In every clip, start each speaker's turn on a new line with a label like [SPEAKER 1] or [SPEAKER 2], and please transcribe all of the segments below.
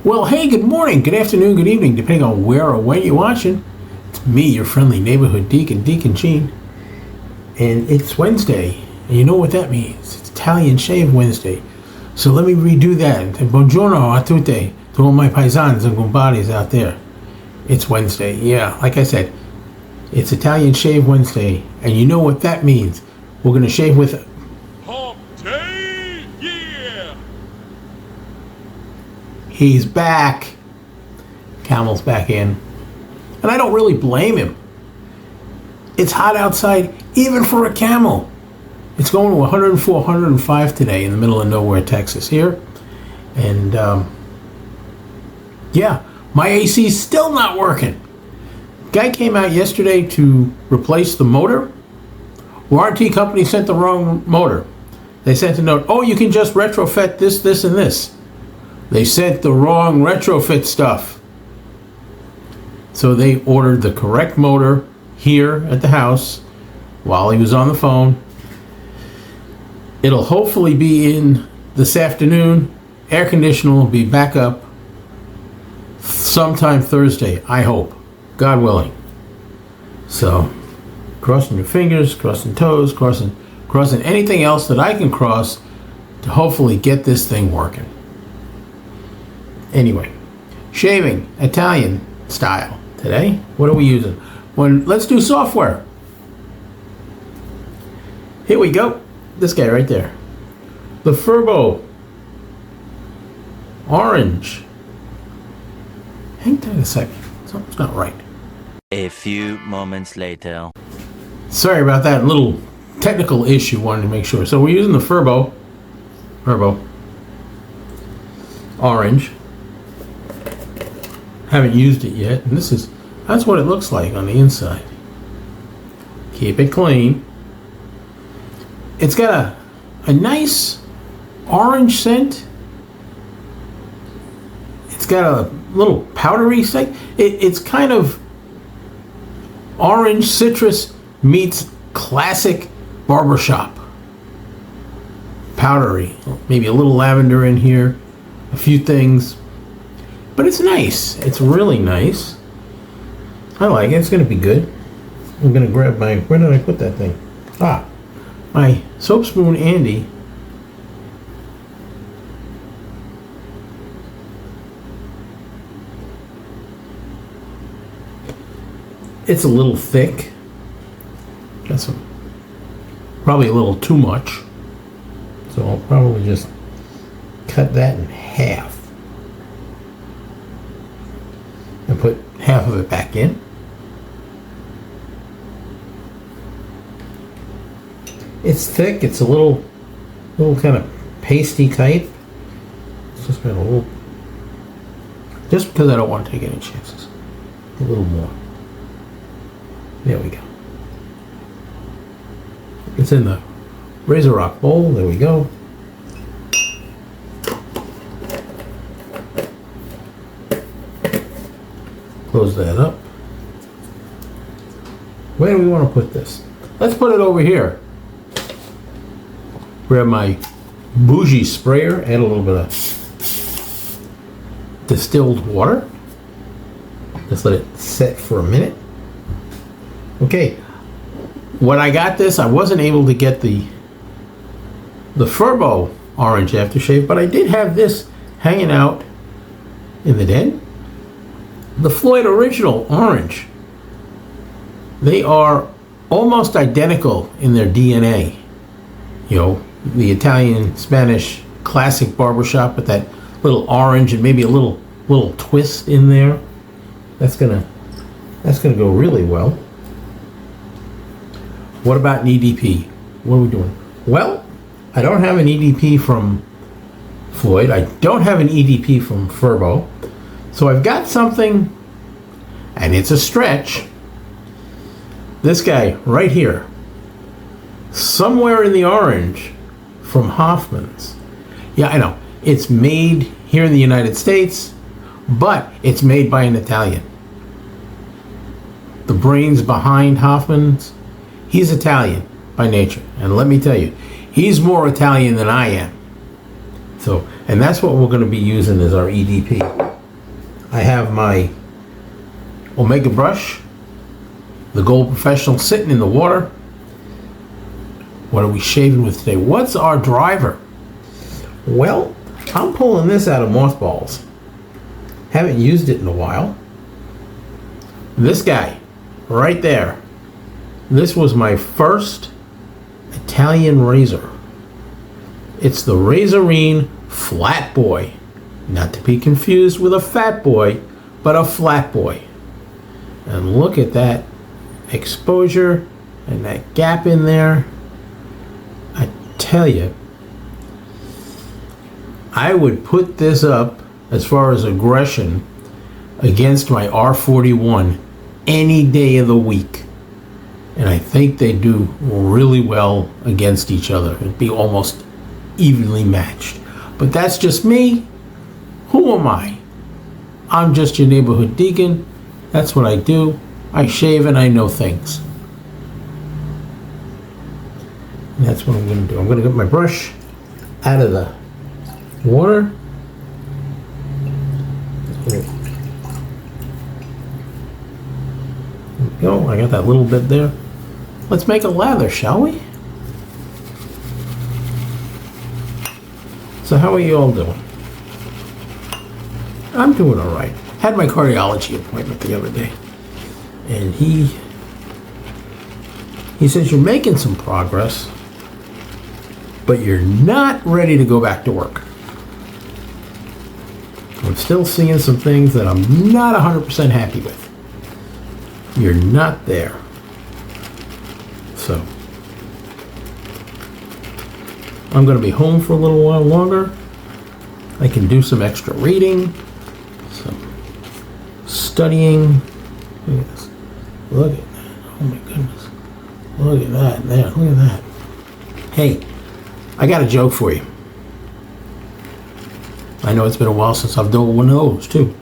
[SPEAKER 1] Well, hey, good morning, good afternoon, good evening, depending on where or when you're watching. It's me, your friendly neighborhood deacon, Deacon Gene. And it's Wednesday, and you know what that means. It's Italian Shave Wednesday. So let me redo that. And Buongiorno a tutti, to all my paisans and gumbaris out there. It's Wednesday, yeah, like I said, it's Italian Shave Wednesday, and you know what that means. We're going to shave with
[SPEAKER 2] Hump day, yeah!
[SPEAKER 1] He's back. Camel's back in. And I don't really blame him. It's hot outside, even for a camel. It's going to 104, 105 today in the middle of nowhere, Texas here. And, yeah, my AC's still not working. Guy came out yesterday to replace the motor. Warranty company sent the wrong motor. They sent a note, oh, you can just retrofit this, this, and this. They sent the wrong retrofit stuff. So they ordered the correct motor here at the house while he was on the phone. It'll hopefully be in this afternoon. Air conditioner will be back up sometime Thursday, I hope. God willing. So, crossing your fingers, crossing toes, crossing anything else that I can cross to hopefully get this thing working. Anyway, shaving Italian style today. What are we using? Let's do software. Here we go. This guy right there. The Furbo Orange. Hang tight a second. Something's not right.
[SPEAKER 3] A few moments later.
[SPEAKER 1] Sorry about that little technical issue. Wanted to make sure. So we're using the Furbo Orange. Haven't used it yet, and that's what it looks like on the inside. Keep it clean. It's got a nice orange scent. It's got a little powdery scent. It's kind of orange citrus meets classic barbershop. Powdery. Maybe a little lavender in here. A few things. But it's nice. It's really nice. I like it. It's going to be good. I'm going to grab where did I put that thing? My soap spoon Andy. It's a little thick. That's probably a little too much. So I'll probably just cut that in half. And put half of it back in. It's thick. It's a little kind of pasty type. It's just got a little. Just because I don't want to take any chances. A little more. There we go. It's in the Razor Rock bowl. There we go. Close that up. Where do we want to put this? Let's put it over here. Grab my bougie sprayer, add a little bit of distilled water. Just let it set for a minute. Okay, when I got this, I wasn't able to get the Furbo Orange aftershave, but I did have this hanging out in the den. The Floid Original Orange. They are almost identical in their DNA. You know, the Italian, Spanish, classic barbershop with that little orange and maybe a little twist in there. That's gonna go really well. What about an EDP? What are we doing? Well, I don't have an EDP from Floid. I don't have an EDP from Furbo. So I've got something, and it's a stretch. This guy right here. Somewhere in the orange from Hoffman's. Yeah, I know. It's made here in the United States, but it's made by an Italian. The brains behind Hoffman's, he's Italian by nature. And let me tell you, he's more Italian than I am. So, and that's what we're going to be using as our EDP. I have my Omega brush, the Gold Professional, sitting in the water. What are we shaving with today? What's our driver? Well, I'm pulling this out of mothballs. Haven't used it in a while. This guy, right there. This was my first Italian razor. It's the Razorine Flatboy. Not to be confused with a fat boy, but a Flatboy. And look at that exposure and that gap in there. I tell you, I would put this up as far as aggression against my R41 any day of the week. And I think they do really well against each other. It'd be almost evenly matched. But that's just me. Who am I? I'm just your neighborhood deacon. That's what I do. I shave and I know things. And that's what I'm going to do. I'm going to get my brush out of the water. There we go. I got that little bit there. Let's make a lather, shall we? So how are you all doing? I'm doing all right. Had my cardiology appointment the other day, and he says you're making some progress, but you're not ready to go back to work. I'm still seeing some things that I'm not 100% happy with. You're not there. So I'm going to be home for a little while longer. I can do some extra reading, some studying. Look at this. Look at that. Oh my goodness. Look at that there. Look at that. Hey, I got a joke for you. I know it's been a while since I've done one of those too.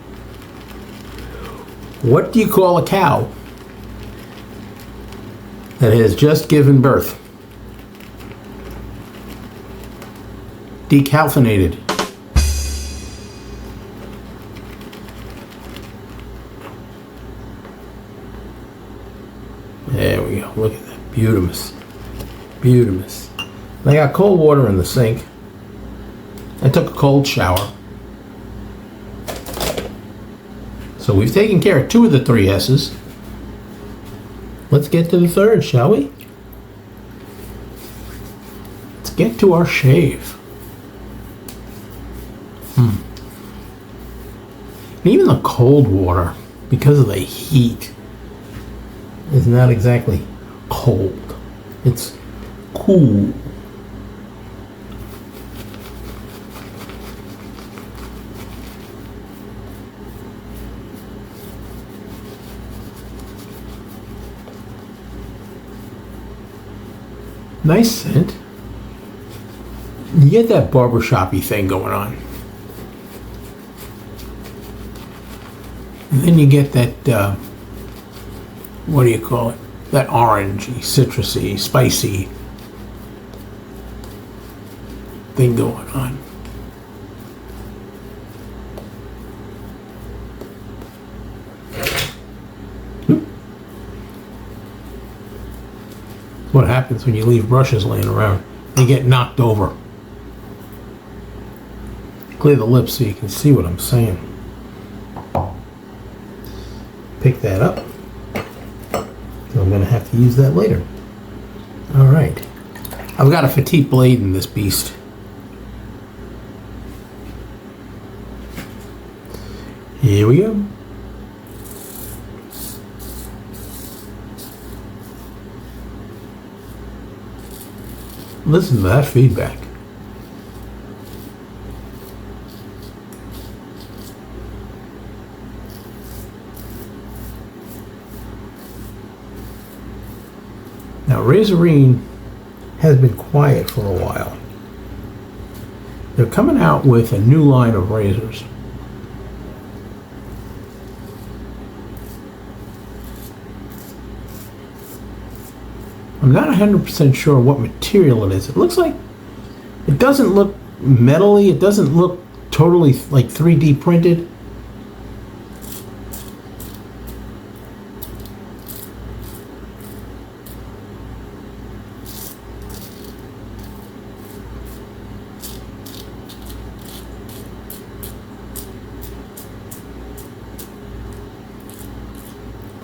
[SPEAKER 1] What do you call a cow that has just given birth? Decalcinated. There we go. Look at that. Beautimous. Beautimous. I got cold water in the sink. I took a cold shower. So we've taken care of 2 of the 3 S's. Let's get to the 3rd, shall we? Let's get to our shave. Even the cold water, because of the heat, is not exactly cold. It's cool. Nice scent. You get that barbershop-y thing going on. And then you get that, what do you call it? That orangey, citrusy, spicy thing going on. What happens when you leave brushes laying around? They get knocked over. Clear the lips so you can see what I'm saying. Pick that up. So I'm going to have to use that later. Alright. I've got a petite blade in this beast. Here we go. Listen to that feedback. Now, Razorine has been quiet for a while. They're coming out with a new line of razors. I'm not 100% sure what material it is. It looks like, it doesn't look metally, it doesn't look totally like 3D printed.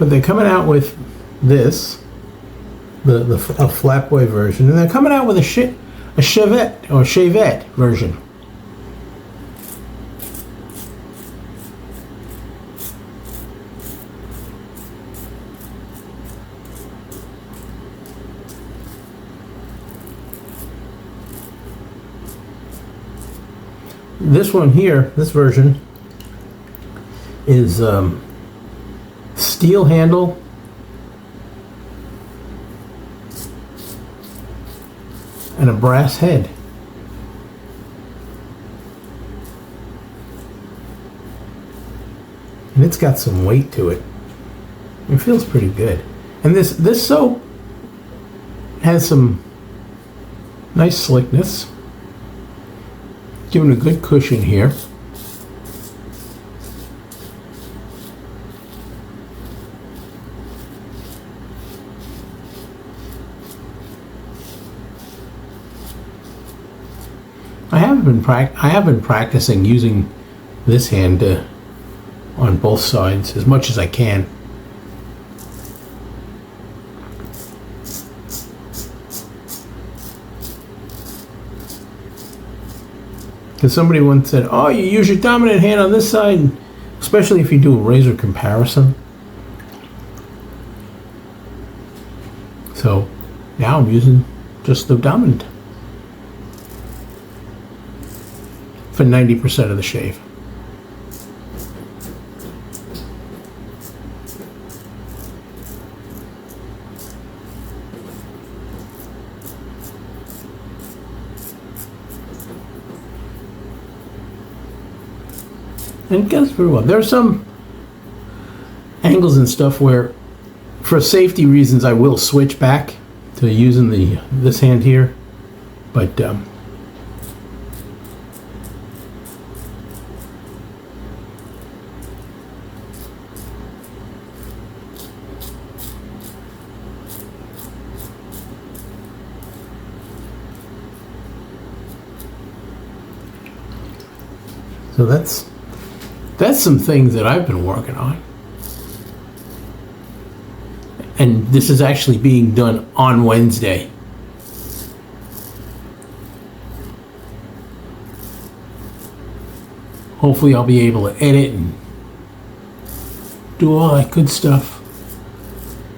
[SPEAKER 1] But they're coming out with this, a Flatboy version, and they're coming out with a Chevette or Chevette version. This one here, this version, is steel handle and a brass head. And it's got some weight to it. It feels pretty good. And this soap has some nice slickness. Giving a good cushion here. I have been practicing using this hand on both sides as much as I can. Because somebody once said, oh, you use your dominant hand on this side, especially if you do a razor comparison. So now I'm using just the dominant for 90% of the shave. And it goes very well. There are some angles and stuff where, for safety reasons, I will switch back to using this hand here, but so that's some things that I've been working on. And this is actually being done on Wednesday. Hopefully I'll be able to edit and do all that good stuff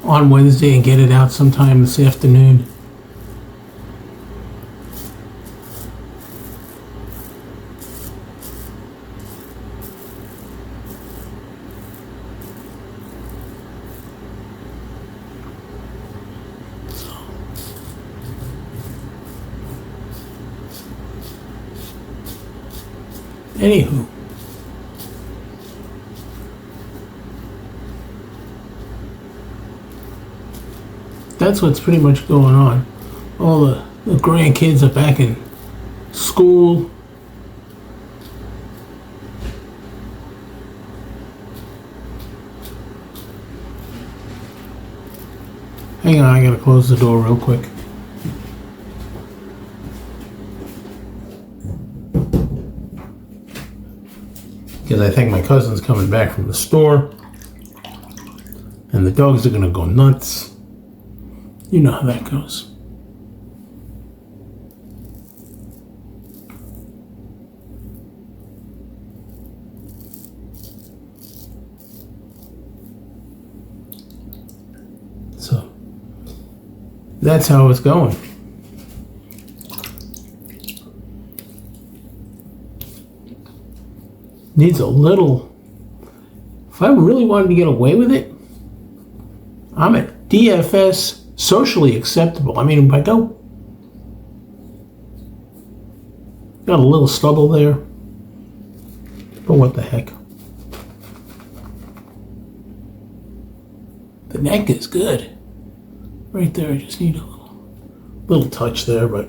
[SPEAKER 1] on Wednesday and get it out sometime this afternoon. Anywho, that's what's pretty much going on. All the grandkids are back in school. Hang on, I gotta close the door real quick. Because I think my cousin's coming back from the store and the dogs are gonna go nuts. You know how that goes. So that's how it's going. Needs a little. If I really wanted to get away with it, I'm at DFS socially acceptable. I mean, if I go, got a little stubble there, but what the heck? The neck is good. Right there, I just need a little touch there, but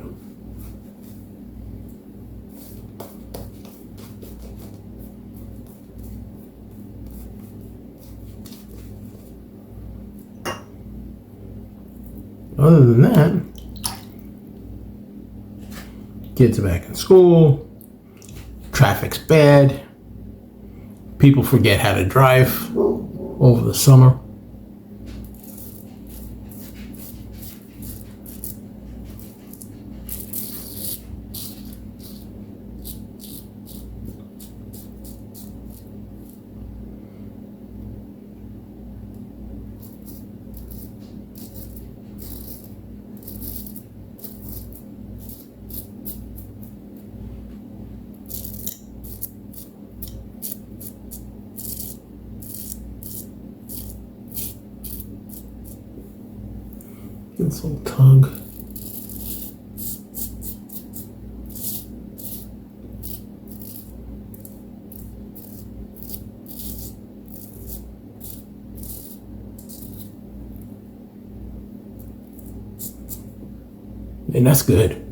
[SPEAKER 1] other than that, kids are back in school, traffic's bad, people forget how to drive over the summer. this little tug. And that's good.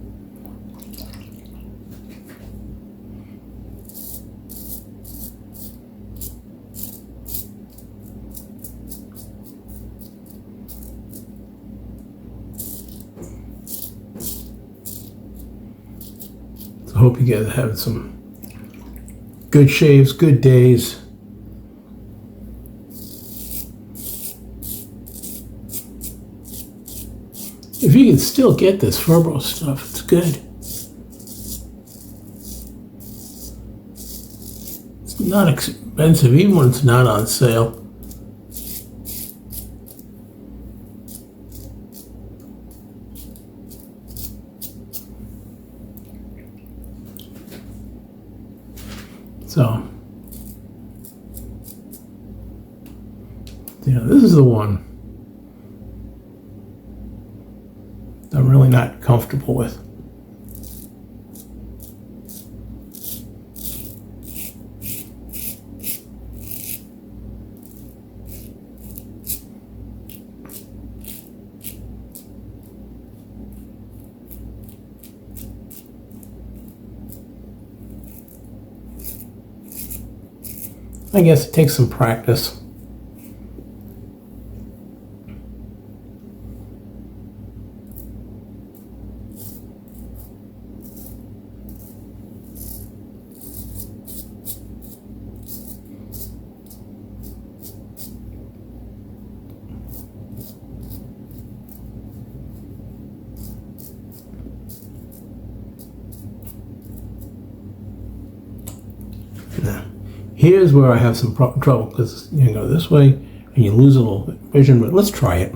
[SPEAKER 1] So I hope you guys have some good shaves, good days. If you can still get this Furbo stuff, it's good. It's not expensive, even when it's not on sale. So, yeah, this is the one I'm really not comfortable with. I guess it takes some practice. Here's where I have some trouble, because you go this way and you lose a little bit of vision, but let's try it.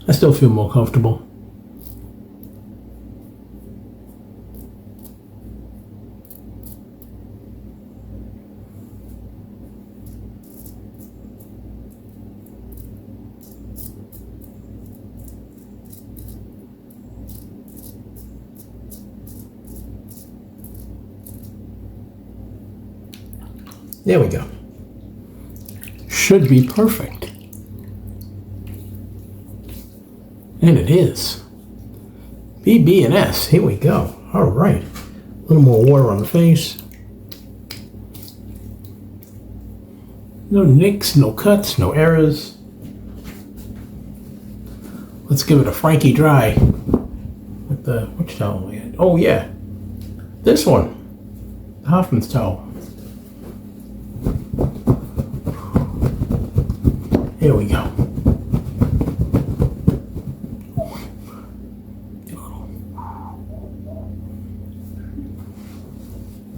[SPEAKER 1] I still feel more comfortable. There we go. Should be perfect. And it is. BB&S, here we go. All right. A little more water on the face. No nicks, no cuts, no errors. Let's give it a Frankie dry. With the, which towel we had? Oh yeah, this one. Hoffman's towel. Here we go.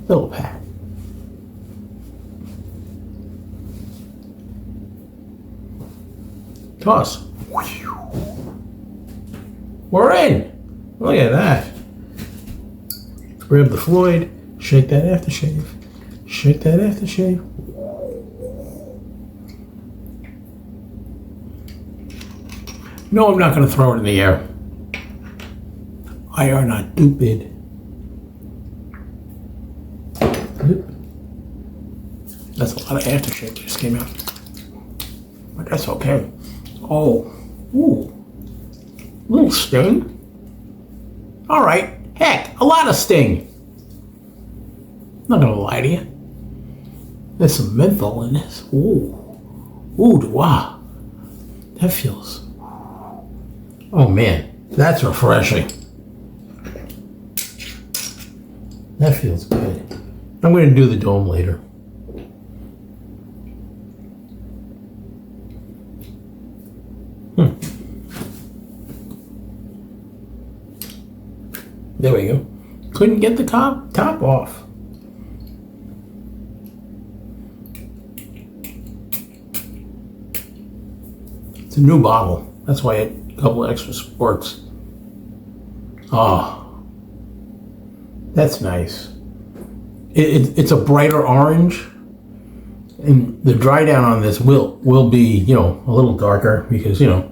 [SPEAKER 1] Little pat. Toss. We're in. Look at that. Grab the Floid. Shake that aftershave. Shake that aftershave. No, I'm not going to throw it in the air. I are not stupid. That's a lot of aftershave that just came out. But that's okay. Oh, ooh. Little sting. All right. Heck, a lot of sting. I'm not going to lie to you. There's some menthol in this. Ooh. Ooh, wow. That feels... Oh man, that's refreshing. That feels good. I'm going to do the dome later. There we go. Couldn't get the top off. It's a new bottle. That's why I had a couple of extra squirts. Oh. That's nice. It's a brighter orange, and the dry down on this will be, you know, a little darker because, you know.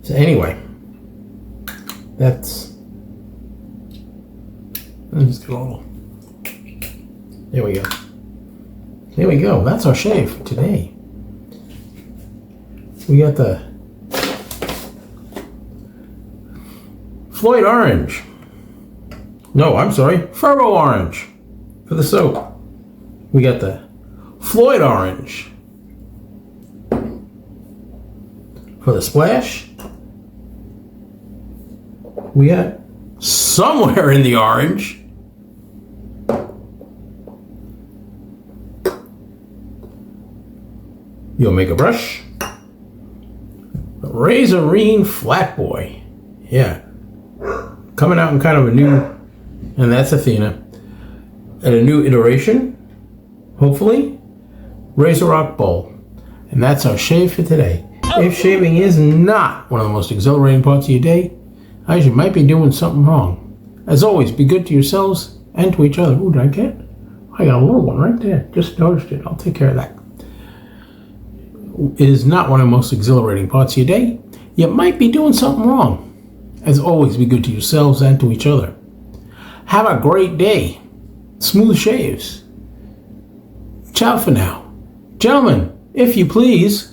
[SPEAKER 1] So anyway, let's do all. There we go. There we go. That's our shave for today. We got the Floid Orange. No, I'm sorry, Furbo Orange for the soap. We got the Floid Orange for the splash. We got somewhere in the orange you'll make a brush. Razorine Flatboy. Yeah. Coming out in kind of a new, and that's Athena, and a new iteration, hopefully, Razor Rock Bowl. And that's our shave for today. If shaving is not one of the most exhilarating parts of your day, you might be doing something wrong. As always, be good to yourselves and to each other. Ooh, did I get? I got a little one right there. Just noticed it. I'll take care of that. It is not one of the most exhilarating parts of your day. You might be doing something wrong. As always, be good to yourselves and to each other. Have a great day. Smooth shaves. Ciao for now. Gentlemen, if you please.